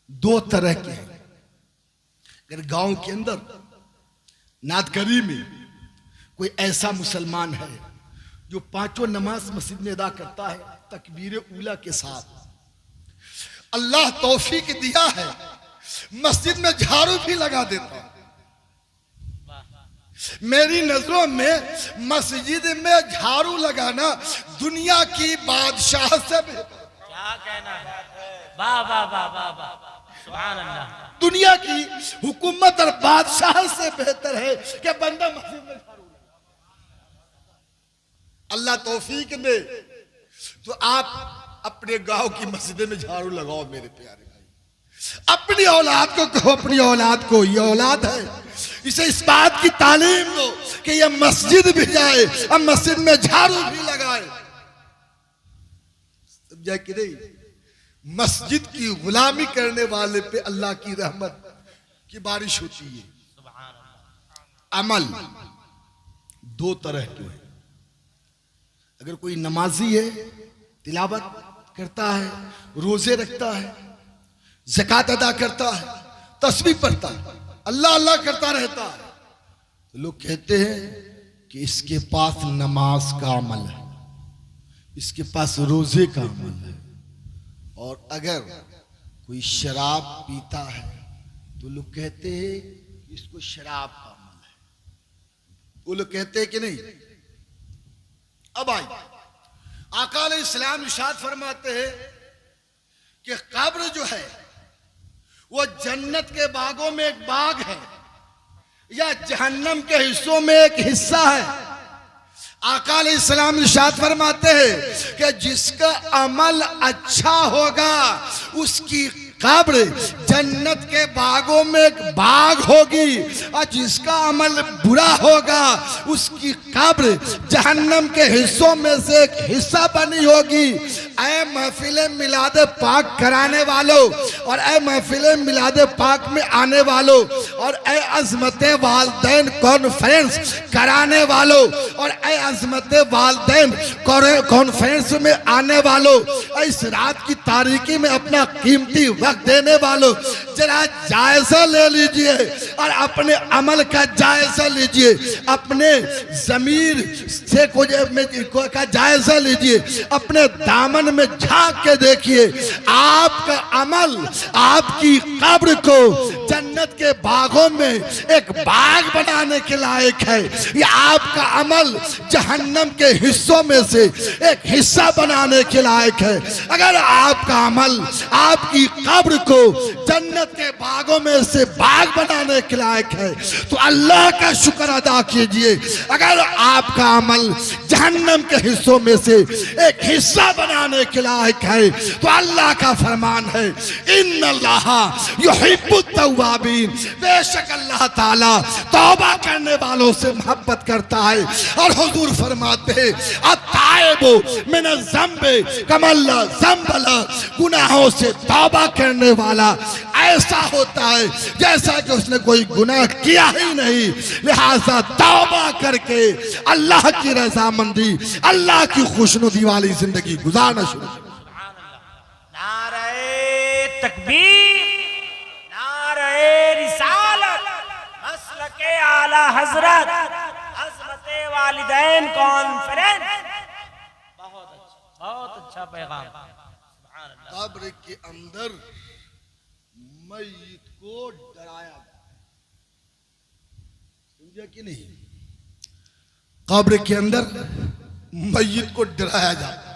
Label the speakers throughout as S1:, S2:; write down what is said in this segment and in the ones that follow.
S1: दो तरह के हैं। अगर गांव के अंदर नादकरी में कोई ऐसा मुसलमान है जो पांचों नमाज मस्जिद में अदा करता है तकबीर उला के साथ, अल्लाह तौफीक दिया है, मस्जिद में झाड़ू भी लगा देता है। मेरी नजरों में मस्जिद में झाड़ू लगाना दुनिया की बादशाह से
S2: क्या कहना है? वाह वाह वाह वाह वाह, सुभान अल्लाह।
S1: दुनिया की हुकूमत और बादशाह से बेहतर है कि बंदा मस्जिद में झाड़ू लगाए। अल्लाह तौफीक दे तो आप अपने गांव की मस्जिद में झाड़ू लगाओ। मेरे प्यारे भाई, अपनी औलाद को कहो, अपनी औलाद को, ये औलाद है, इसे इस बात की तालीम दो कि ये मस्जिद भी जाए और मस्जिद में झाड़ू भी लगाए। समझा कि नहीं? मस्जिद की गुलामी करने वाले पे अल्लाह की रहमत की बारिश होती है। अमल दो तरह के हैं। अगर कोई नमाजी है, तिलावत करता है, रोजे रखता है, ज़कात अदा करता है, तस्बीह पढ़ता है, अल्लाह अल्लाह करता रहता है, तो लोग कहते हैं कि इसके पास नमाज का अमल है, इसके पास रोजे का अमल है। और अगर कोई शराब पीता है तो लोग कहते हैं कि इसको शराब का अमल है। वो लोग कहते हैं कि नहीं? अब आई आका अलैहिस्सलाम इरशाद फरमाते हैं कि कब्र जो है वो जन्नत के बागों में एक बाग है या जहन्नम के हिस्सों में एक हिस्सा है। आका अलैहिस्सलाम इरशाद फरमाते हैं कि जिसका अमल अच्छा होगा उसकी कब्र जन्नत के बागों में एक बाग होगी, और जिसका अमल बुरा होगा उसकी कब्र जहन्नम के हिस्सों में से एक हिस्सा बनी होगी। ऐ महफिल मिलाद पाक कराने वालों, और ऐ महफिल मिलाद पाक में आने वालों, और ऐ अज़मत वालदैन कॉन्फ्रेंस कराने वालों, और ऐ अज़मत वालदैन कॉन्फ्रेंस में आने वालों, इस रात की तारीकी में अपना कीमती वक्त देने वालों, जरा जायजा ले लीजिए और अपने अमल का जायजा लीजिए, अपने ज़मीर से का जायजा लीजिए, अपने दामन में झांक के देखिए। आपका अमल आपकी कब्र को जन्नत के बागों में एक बाग बनाने के लायक है, या आपका अमल जहन्नम के हिस्सों में से एक हिस्सा बनाने के लायक है। अगर आपका अमल आपकी कब्र को जन्नत के बागों में से बाग बनाने के लायक है तो अल्लाह का शुक्र अदा कीजिए। अगर आपका अमल जहन्नम के हिस्सों में से एक हिस्सा बनाने के लायक है तो अल्लाह का फरमान है, इन्नल्लाह युहिब्बुत तव्वाबीन, बेशक अल्लाह ताला तौबा करने वालों से मोहब्बत करता है। और हुजूर फरमाते हैं, अत्ताइबु मिनज़ ज़म्बि कमल्ला ज़म्बला, गुनाहों से तौबा करने वाला ऐसा होता है जैसा कि उसने कोई गुनाह किया ही नहीं। लिहाजा तौबा करके अल्लाह की रज़ामंदी, अल्लाह की खुशनुदी वाली जिंदगी गुजारना शुरू करें।
S2: नारे तकबीर, नारे रिसालत, मसलके आला हजरत, अज़मते वालिदैन कॉन्फ्रेंस। बहुत अच्छा पैगाम।
S1: कब्र के अंदर मय्यत को डराया, समझा कि नहीं? कब्र के अंदर मय्यत को डराया जाता।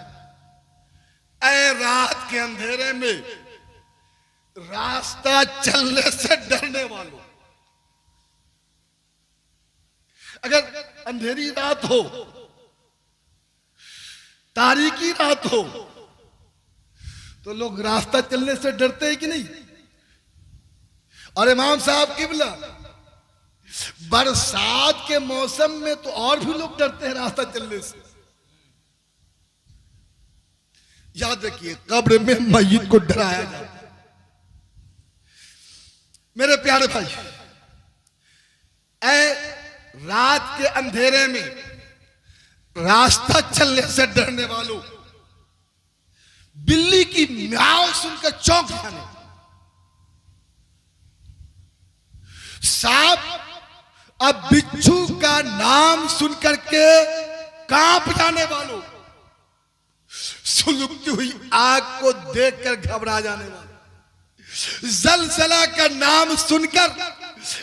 S1: ऐ रात के अंधेरे में रास्ता चलने से डरने वालों, अगर अंधेरी रात हो, तारीकी रात हो, तो लोग रास्ता चलने से डरते हैं कि नहीं? और इमाम साहब किबला, बरसात के मौसम में तो और भी लोग डरते हैं रास्ता चलने से। याद रखिए, कब्र में मय्यत को डराया जाता है। मेरे प्यारे भाई, ऐ रात के अंधेरे में रास्ता चलने से डरने वालों, बिल्ली की म्याऊ सुनकर चौंक जाने, सांप अब बिच्छू का नाम सुन करके कांप जाने वालों, सुलगती हुई आग को देखकर घबरा जाने वालों, जलजला का नाम सुनकर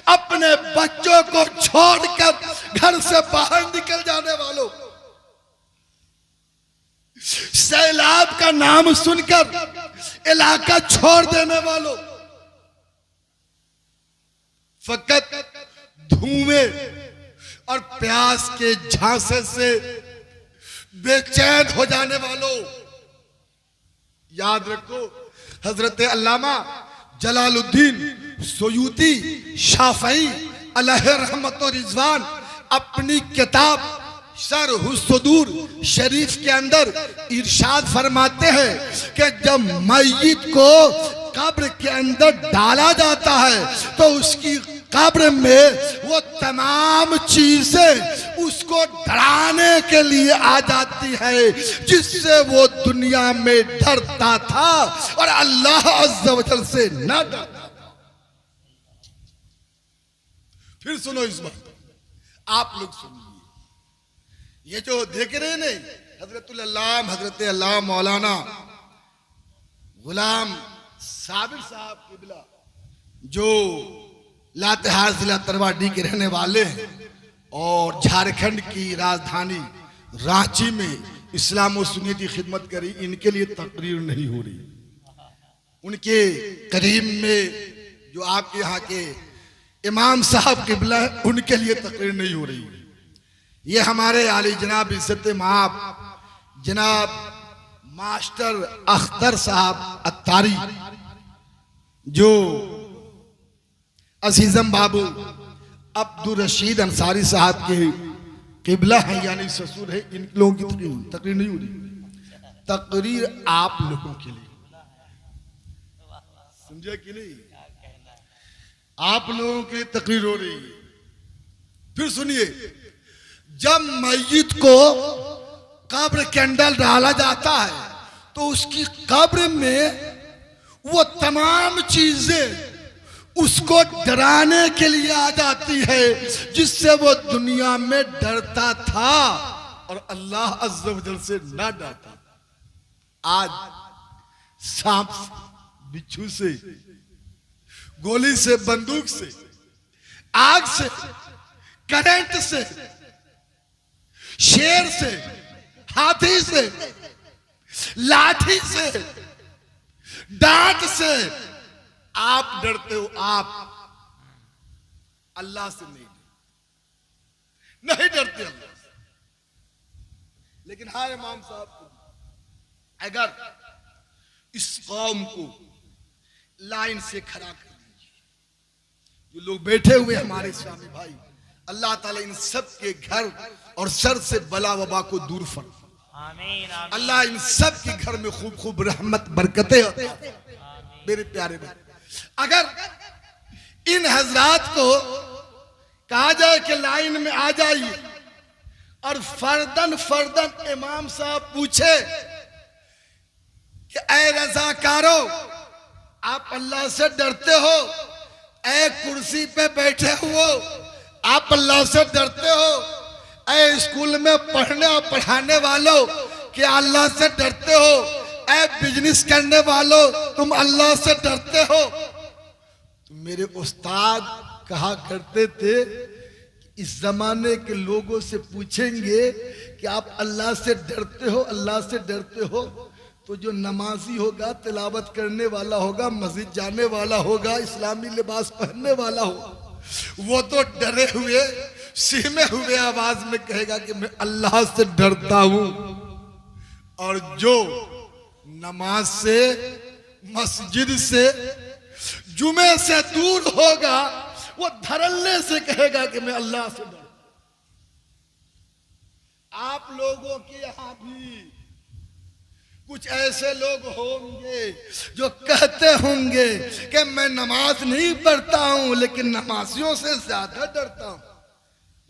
S1: अपने बच्चों को छोड़कर घर से बाहर निकल जाने वालों, सैलाब का नाम सुनकर इलाका छोड़ देने वालों, फकत धुएं और प्यास के झांसे से बेचैन हो जाने वालों, याद रखो हजरत अल्लामा जलालुद्दीन सुयूती शाफई अलैहि रहमत व रिजवान अपनी किताब शरहुस्सुदूर शरीफ के अंदर इरशाद फरमाते हैं कि जब मय्यत को कब्र के अंदर डाला जाता है तो उसकी कब्र में वो तमाम चीजें उसको डराने के लिए आ जाती है जिससे वो दुनिया में डरता था और अल्लाह अज़्ज़ व जल से न डरता था। फिर सुनो इस बात, आप लोग सुनिए, ये जो देख रहे हैं नहीं, हजरत अल्लाह मौलाना गुलाम साबिर साहब किबला जो लातेहार जिला तरवाडी के रहने वाले हैं और झारखंड की राजधानी रांची में इस्लाम और सुन्नत की खिदमत करी, इनके लिए तकरीर नहीं हो रही। उनके करीब में जो आपके यहाँ के इमाम साहब किबला है उनके लिए तकरीर नहीं हो रही। ये हमारे आली जनाब इज्जत माब जनाब मास्टर अख्तर साहब अत्तारी जो अजीजम बाबू अब्दुल रशीद अंसारी साहब के किबला है यानी ससुर है, इन लोगों की तकरीर नहीं हो रही। तकरीर आप लोगों के लिए, समझे कि नहीं, आप लोगों की तकरीर हो रही है। फिर सुनिए, जब मय्यत को कब्र के अंदर डाला जाता है तो उसकी कब्र में वो तमाम चीजें उसको डराने के लिए आ जाती है जिससे वो दुनिया में डरता था और अल्लाह अज़्ज़ व जल से ना डरता। आज सांप से, बिच्छू से, गोली से, बंदूक से, आग से, करंट से, शेर से, हाथी से, लाठी से, डांट से आप डरते हो। आप अल्लाह से नहीं डरते अल्लाह से। लेकिन हाँ इमाम साहब, अगर इस कौम को लाइन से खड़ा कर दीजिए, जो लोग बैठे हुए हमारे इस्लामी भाई, अल्लाह ताला इन सब के घर और सर से बला वबा को दूर फरमा।
S2: आमीन, आमीन।
S1: अल्लाह इन सब के घर में खूब खूब रहमत बरकतें। मेरे प्यारे भाई, अगर इन हजरात को कहा जाए कि लाइन में आ जाइए और फर्दन फर्दन इमाम साहब पूछे कि ऐ रज़ाकारो, आप अल्लाह से डरते हो? ऐ कुर्सी पे बैठे हो, आप अल्लाह से डरते हो? ऐ स्कूल में पढ़ने और पढ़ाने वालों, क्या अल्लाह से डरते हो? ऐ बिजनेस करने वालों, तुम अल्लाह से डरते हो? तो मेरे उस्ताद कहा करते थे, इस जमाने के लोगों से पूछेंगे कि आप अल्लाह से डरते हो, अल्लाह से डरते हो, तो जो नमाजी होगा, तिलावत करने वाला होगा, मस्जिद जाने वाला होगा, इस्लामी लिबास पहनने वाला होगा, वो तो डरे हुए सीमे हुए आवाज में कहेगा कि मैं अल्लाह से डरता हूं। और जो नमाज से, मस्जिद से, जुमे से दूर होगा, वो धड़ल्ले से कहेगा कि मैं अल्लाह से डरता हूं। आप लोगों के यहां भी कुछ ऐसे लोग होंगे जो कहते होंगे कि मैं नमाज नहीं पढ़ता हूं लेकिन नमाजियों से ज्यादा डरता हूं।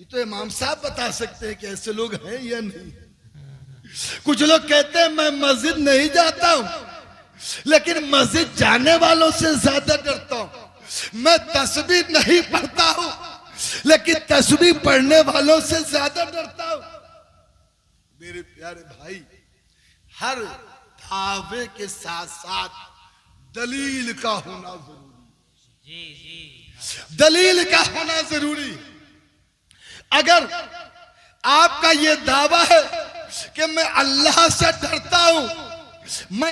S1: ये तो इमाम साहब बता सकते हैं कि ऐसे लोग हैं या नहीं। कुछ लोग कहते हैं मैं मस्जिद नहीं जाता हूं लेकिन मस्जिद जाने वालों से ज्यादा डरता हूं। मैं तस्बीह नहीं पढ़ता हूं, लेकिन तस्बीह पढ़ने वालों से ज्यादा डरता हूं। मेरे प्यारे भाई, हर दावे के साथ साथ दलील का होना जरूरी,
S2: जी जी,
S1: दलील का होना जरूरी। अगर आपका ये दावा है कि मैं अल्लाह से डरता हूं, मैं